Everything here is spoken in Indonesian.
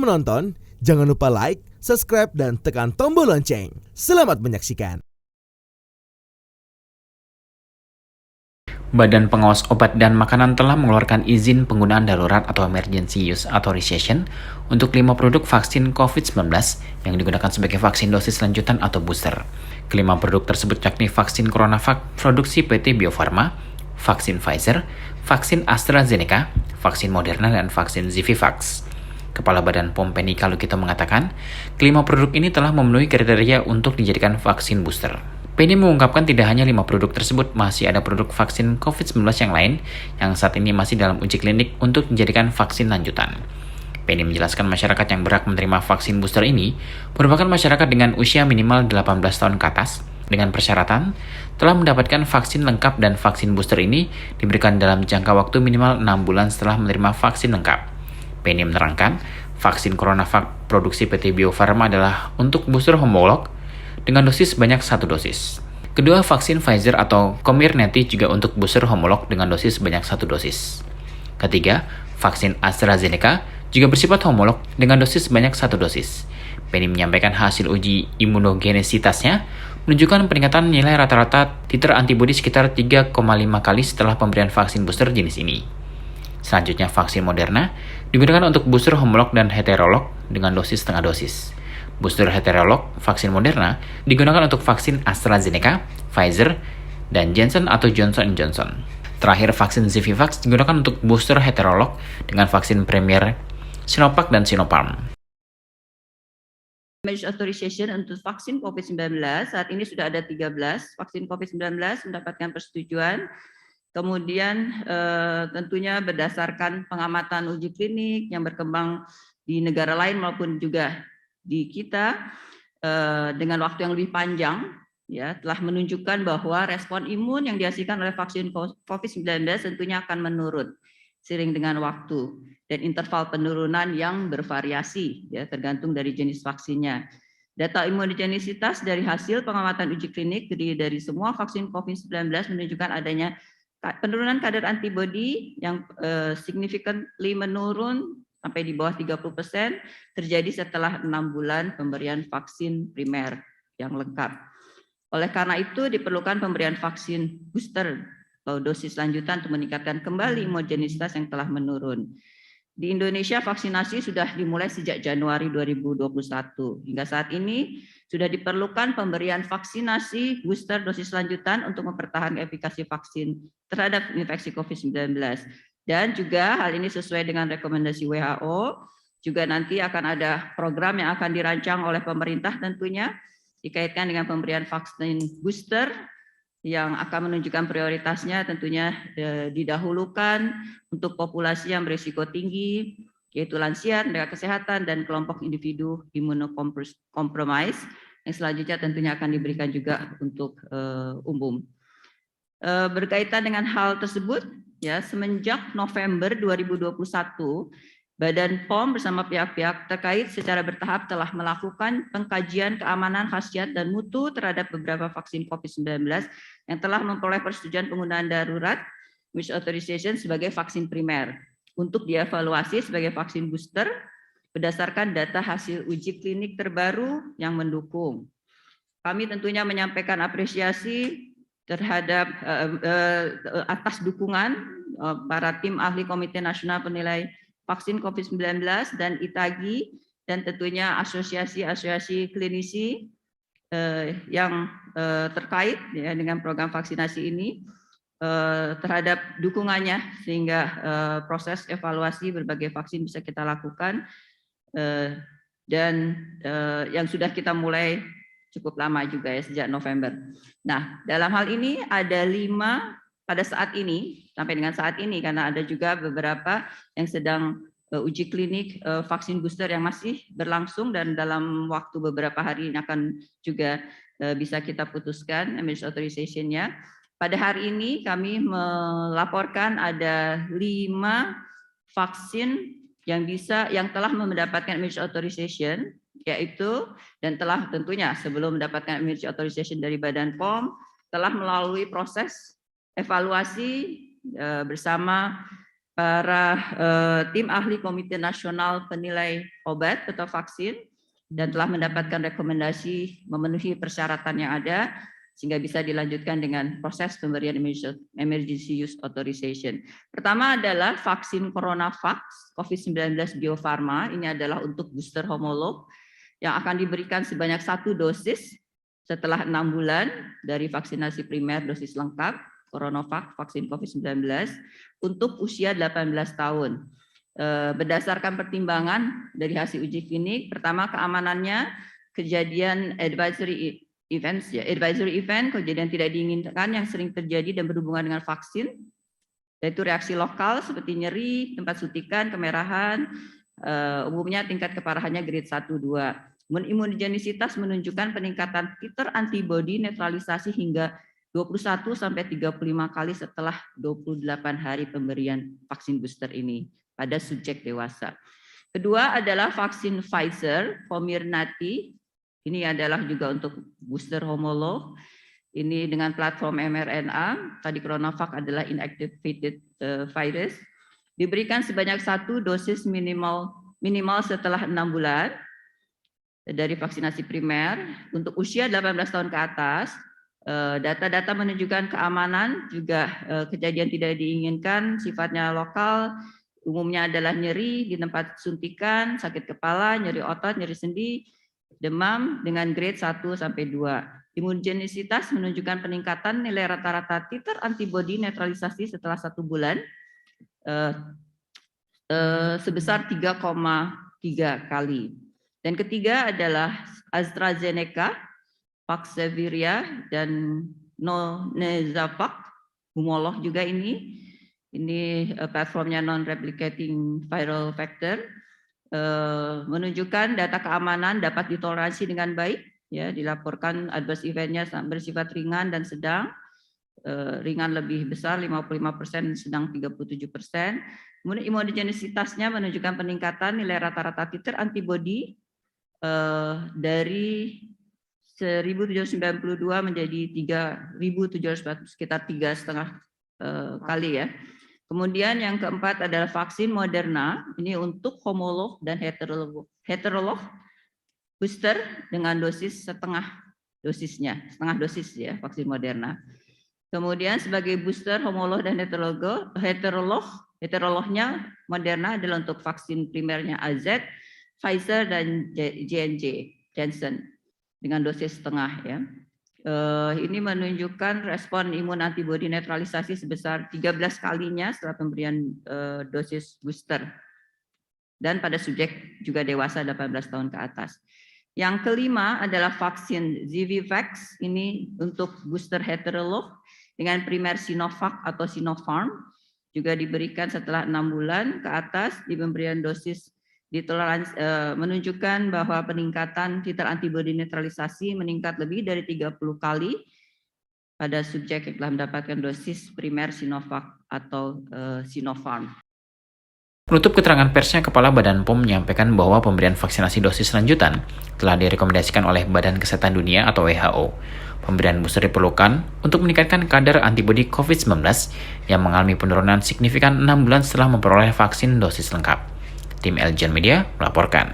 Sebelum menonton, jangan lupa like, subscribe, dan tekan tombol lonceng. Selamat menyaksikan. Badan Pengawas Obat dan Makanan telah mengeluarkan izin penggunaan darurat atau Emergency Use Authorization untuk 5 produk vaksin COVID-19 yang digunakan sebagai vaksin dosis lanjutan atau booster. Kelima produk tersebut yakni vaksin CoronaVac produksi PT Bio Farma, vaksin Pfizer, vaksin AstraZeneca, vaksin Moderna, dan vaksin Zivivax. Kepala Badan POM Penny Kalukito mengatakan, kelima produk ini telah memenuhi kriteria untuk dijadikan vaksin booster. Penny mengungkapkan tidak hanya 5 produk tersebut, masih ada produk vaksin COVID-19 yang lain yang saat ini masih dalam uji klinik untuk dijadikan vaksin lanjutan. Penny menjelaskan masyarakat yang berhak menerima vaksin booster ini merupakan masyarakat dengan usia minimal 18 tahun ke atas, dengan persyaratan telah mendapatkan vaksin lengkap dan vaksin booster ini diberikan dalam jangka waktu minimal 6 bulan setelah menerima vaksin lengkap. Penny menerangkan, vaksin CoronaVac produksi PT Bio Farma adalah untuk booster homolog dengan dosis sebanyak 1 dosis. Kedua, vaksin Pfizer atau Comirnaty juga untuk booster homolog dengan dosis sebanyak 1 dosis. Ketiga, vaksin AstraZeneca juga bersifat homolog dengan dosis sebanyak 1 dosis. Penny menyampaikan hasil uji imunogenesitasnya menunjukkan peningkatan nilai rata-rata titer antibodi sekitar 3,5 kali setelah pemberian vaksin booster jenis ini. Selanjutnya, vaksin Moderna digunakan untuk booster homolog dan heterolog dengan dosis setengah dosis. Booster heterolog vaksin Moderna digunakan untuk vaksin AstraZeneca, Pfizer, dan Janssen atau Johnson & Johnson. Terakhir, vaksin Zivivax digunakan untuk booster heterolog dengan vaksin Premier, Sinovac, dan Sinopharm. Emergency Authorization untuk vaksin COVID-19, saat ini sudah ada 13 vaksin COVID-19 mendapatkan persetujuan. Kemudian tentunya berdasarkan pengamatan uji klinik yang berkembang di negara lain maupun juga di kita dengan waktu yang lebih panjang, ya, telah menunjukkan bahwa respon imun yang dihasilkan oleh vaksin COVID-19 tentunya akan menurun seiring dengan waktu dan interval penurunan yang bervariasi, ya, tergantung dari jenis vaksinnya. Data imunogenisitas dari hasil pengamatan uji klinik dari semua vaksin COVID-19 menunjukkan adanya penurunan kadar antibodi yang significantly menurun sampai di bawah 30% terjadi setelah 6 bulan pemberian vaksin primer yang lengkap. Oleh karena itu diperlukan pemberian vaksin booster atau dosis lanjutan untuk meningkatkan kembali imunogenisitas yang telah menurun. Di Indonesia vaksinasi sudah dimulai sejak Januari 2021. Hingga saat ini sudah diperlukan pemberian vaksinasi booster dosis lanjutan untuk mempertahankan efikasi vaksin terhadap infeksi COVID-19. Dan juga hal ini sesuai dengan rekomendasi WHO, juga nanti akan ada program yang akan dirancang oleh pemerintah tentunya dikaitkan dengan pemberian vaksin booster yang akan menunjukkan prioritasnya tentunya didahulukan untuk populasi yang berisiko tinggi, yaitu lansia, tenaga kesehatan, dan kelompok individu imunokompromis, yang selanjutnya tentunya akan diberikan juga untuk umum. Berkaitan dengan hal tersebut, ya, semenjak November 2021, Badan POM bersama pihak-pihak terkait secara bertahap telah melakukan pengkajian keamanan, khasiat, dan mutu terhadap beberapa vaksin COVID-19 yang telah memperoleh persetujuan penggunaan darurat with authorization sebagai vaksin primer untuk dievaluasi sebagai vaksin booster berdasarkan data hasil uji klinik terbaru yang mendukung. Kami tentunya menyampaikan apresiasi terhadap atas dukungan para tim ahli Komite Nasional Penilai Vaksin COVID-19 dan ITAGI, dan tentunya asosiasi-asosiasi klinisi yang terkait, ya, dengan program vaksinasi ini terhadap dukungannya sehingga proses evaluasi berbagai vaksin bisa kita lakukan dan yang sudah kita mulai cukup lama juga, ya, sejak November. Nah, dalam hal ini ada 5 pada saat ini, sampai dengan saat ini, karena ada juga beberapa yang sedang uji klinik vaksin booster yang masih berlangsung dan dalam waktu beberapa hari ini akan juga bisa kita putuskan emergency authorization-nya. Pada hari ini kami melaporkan ada 5 vaksin yang telah mendapatkan emergency authorization, yaitu dan telah tentunya sebelum mendapatkan emergency authorization dari Badan POM telah melalui proses evaluasi bersama para tim ahli Komite Nasional Penilai Obat atau Vaksin dan telah mendapatkan rekomendasi memenuhi persyaratan yang ada sehingga bisa dilanjutkan dengan proses pemberian emergency use authorization. Pertama adalah vaksin CoronaVax COVID-19 Bio Farma. Ini adalah untuk booster homolog yang akan diberikan sebanyak 1 dosis setelah 6 bulan dari vaksinasi primer dosis lengkap CoronaVax vaksin COVID-19 untuk usia 18 tahun. Berdasarkan pertimbangan dari hasil uji klinik, pertama keamanannya, kejadian advisory event, kejadian tidak diinginkan yang sering terjadi dan berhubungan dengan vaksin, yaitu reaksi lokal seperti nyeri, tempat suntikan, kemerahan, umumnya tingkat keparahannya grade 1-2. Imunogenisitas menunjukkan peningkatan titer antibodi netralisasi hingga 21 sampai 35 kali setelah 28 hari pemberian vaksin booster ini pada subjek dewasa. Kedua adalah vaksin Pfizer Comirnaty. Ini adalah juga untuk booster homolog. Ini dengan platform mRNA. Tadi CoronaVax adalah inactivated virus. Diberikan sebanyak 1 dosis minimal setelah 6 bulan dari vaksinasi primer untuk usia 18 tahun ke atas. Data-data menunjukkan keamanan, juga kejadian tidak diinginkan, sifatnya lokal, umumnya adalah nyeri di tempat suntikan, sakit kepala, nyeri otot, nyeri sendi, demam dengan grade 1-2. Imunogenisitas menunjukkan peningkatan nilai rata-rata titer antibodi netralisasi setelah 1 bulan sebesar 3,3 kali. Dan ketiga adalah AstraZeneca, Vaxzevria dan Nonezavac, homolog juga ini. Ini platformnya non-replicating viral vector, menunjukkan data keamanan dapat ditoleransi dengan baik, ya, dilaporkan adverse event-nya bersifat ringan dan sedang, ringan lebih besar 55%, sedang 37%. Kemudian imunogenisitasnya menunjukkan peningkatan nilai rata-rata titer antibodi dari 1792 menjadi 3700, sekitar 3,5 kali ya. Kemudian yang keempat adalah vaksin Moderna, ini untuk homolog dan heterolog booster dengan dosis setengah dosisnya, setengah dosis ya vaksin Moderna. Kemudian sebagai booster homolog dan heterolognya Moderna adalah untuk vaksin primernya AZ, Pfizer dan J&J Johnson dengan dosis setengah ya. Ini menunjukkan respon imun antibodi netralisasi sebesar 13 kalinya setelah pemberian dosis booster. Dan pada subjek juga dewasa 18 tahun ke atas. Yang kelima adalah vaksin Zivivax, ini untuk booster heterolog dengan primer Sinovac atau Sinopharm, juga diberikan setelah 6 bulan ke atas di pemberian dosis ditoleransi, menunjukkan bahwa peningkatan titer antibodi netralisasi meningkat lebih dari 30 kali pada subjek yang telah mendapatkan dosis primer Sinovac atau Sinopharm. Menutup keterangan persnya, Kepala Badan POM menyampaikan bahwa pemberian vaksinasi dosis lanjutan telah direkomendasikan oleh Badan Kesehatan Dunia atau WHO. Pemberian booster diperlukan untuk meningkatkan kadar antibodi COVID-19 yang mengalami penurunan signifikan 6 bulan setelah memperoleh vaksin dosis lengkap. Tim Eljan Media melaporkan.